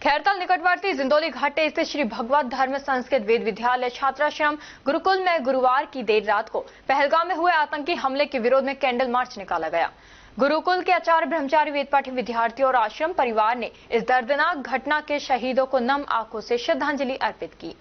खैरताल निकटवर्ती जिंदोली घाटे स्थित श्री भगवत धर्म संस्कृत वेद विद्यालय छात्राश्रम गुरुकुल में गुरुवार की देर रात को पहलगाम में हुए आतंकी हमले के विरोध में कैंडल मार्च निकाला गया। गुरुकुल के आचार्य ब्रह्मचारी वेदपाठी विद्यार्थियों और आश्रम परिवार ने इस दर्दनाक घटना के शहीदों को नम आंखों से श्रद्धांजलि अर्पित की।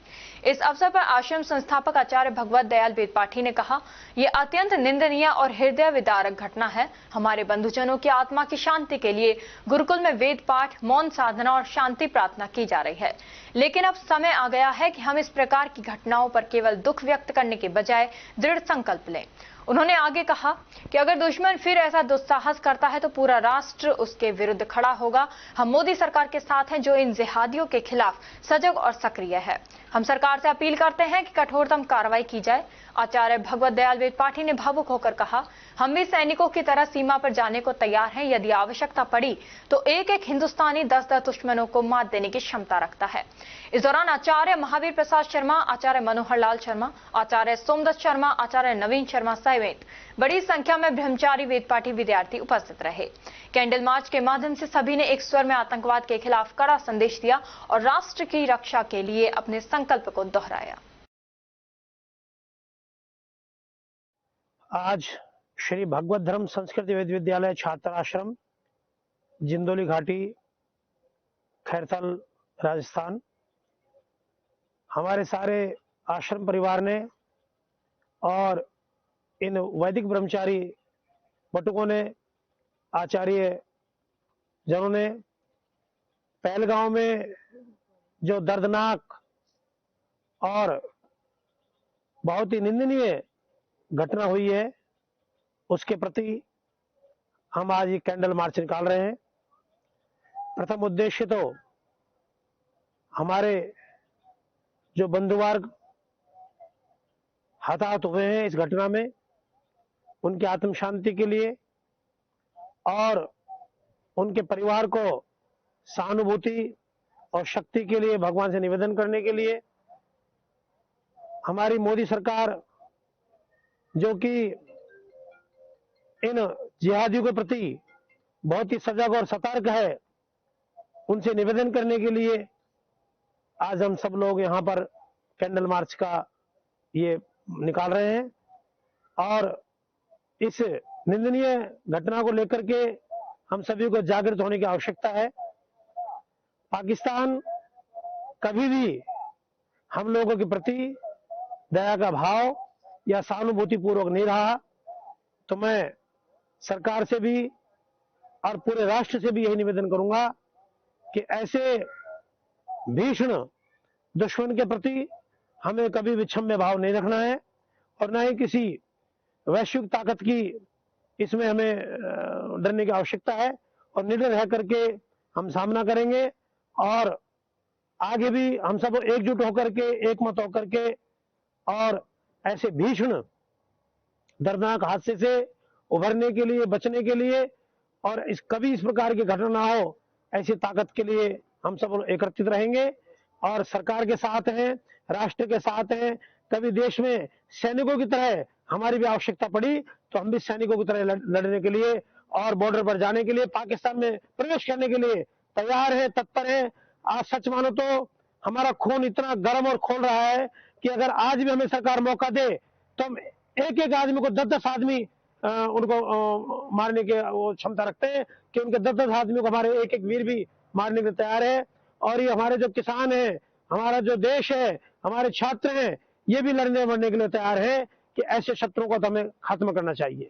इस अवसर पर आश्रम संस्थापक आचार्य भगवत दयाल वेदपाठी ने कहा, यह अत्यंत निंदनीय और हृदय विदारक घटना है। हमारे बंधुजनों की आत्मा की शांति के लिए गुरुकुल में वेद पाठ, मौन साधना और शांति प्रार्थना की जा रही है, लेकिन अब समय आ गया है कि हम इस प्रकार की घटनाओं पर केवल दुख व्यक्त करने के बजाय दृढ़ संकल्प लें। उन्होंने आगे कहा कि अगर दुश्मन फिर ऐसा दुस्साहस करता है तो पूरा राष्ट्र उसके विरुद्ध खड़ा होगा। हम मोदी सरकार के साथ हैं जो इन जिहादियों के खिलाफ सजग और सक्रिय है। हम सरकार से अपील करते हैं कि कठोरतम कार्रवाई की जाए। आचार्य भगवत दयाल वेदपाठी ने भावुक होकर कहा, हम भी सैनिकों की तरह सीमा पर जाने को तैयार हैं। यदि आवश्यकता पड़ी तो एक एक हिंदुस्तानी 10-10 दुश्मनों को मात देने की क्षमता रखता है। इस दौरान आचार्य महावीर प्रसाद शर्मा, आचार्य मनोहर लाल शर्मा, आचार्य सोमदत्त शर्मा, आचार्य नवीन शर्मा समेत बड़ी संख्या में ब्रह्मचारी वेदपाठी विद्यार्थी उपस्थित रहे। कैंडल मार्च के माध्यम से सभी ने एक स्वर में आतंकवाद के खिलाफ कड़ा संदेश दिया और राष्ट्र की रक्षा के लिए अपने संकल्प को दोहराया। आज श्री भगवत धर्म संस्कृत वेद विद्यालय छात्राश्रम जिंदोली घाटी खैरताल राजस्थान, हमारे सारे आश्रम परिवार ने और इन वैदिक ब्रह्मचारी बटुकों ने, आचार्य जनों ने पहलगांव में जो दर्दनाक और बहुत ही निंदनीय घटना हुई है उसके प्रति हम आज ये कैंडल मार्च निकाल रहे हैं। प्रथम उद्देश्य तो हमारे जो बंधुवर्ग हताहत हुए हैं इस घटना में, उनकी आत्म शांति के लिए और उनके परिवार को सहानुभूति और शक्ति के लिए भगवान से निवेदन करने के लिए हमारी मोदी सरकार जो कि इन जिहादियों के प्रति बहुत ही सजग और सतर्क है, उनसे निवेदन करने के लिए आज हम सब लोग यहाँ पर कैंडल मार्च का ये निकाल रहे हैं। और इस निंदनीय घटना को लेकर के हम सभी को जागृत होने की आवश्यकता है। पाकिस्तान कभी भी हम लोगों के प्रति दया का भाव या सहानुभूति पूर्वक नहीं रहा। तो मैं सरकार से भी और पूरे राष्ट्र से भी यही निवेदन करूंगा कि ऐसे भीषण दुश्मन के प्रति हमें कभी विषम्य भाव नहीं रखना है और न ही किसी वैश्विक ताकत की इसमें हमें डरने की आवश्यकता है और निडर रह करके हम सामना करेंगे और आगे भी हम सब एकजुट होकर के, एकमत होकर के और ऐसे भीषण दर्दनाक हादसे से उभरने के लिए, बचने के लिए और कभी इस प्रकार की घटना ना हो, ऐसी ताकत के लिए हम सब एकत्रित रहेंगे और सरकार के साथ हैं, राष्ट्र के साथ हैं। कभी देश में सैनिकों की तरह हमारी भी आवश्यकता पड़ी तो हम भी सैनिकों की तरह लड़ने के लिए और बॉर्डर पर जाने के लिए, पाकिस्तान में प्रवेश करने के लिए तैयार है, तत्पर है। आज सच मानो तो हमारा खून इतना गर्म और खोल रहा है कि अगर आज भी हमें सरकार मौका दे तो हम एक एक आदमी को 10-10 आदमी उनको मारने के वो क्षमता रखते हैं कि उनके 10-10 आदमियों को हमारे एक एक वीर भी मारने के लिए तैयार है। और ये हमारे जो किसान हैं, हमारा जो देश है, हमारे छात्र हैं, ये भी लड़ने मरने के लिए तैयार है कि ऐसे शत्रुओं को तो हमें खत्म करना चाहिए।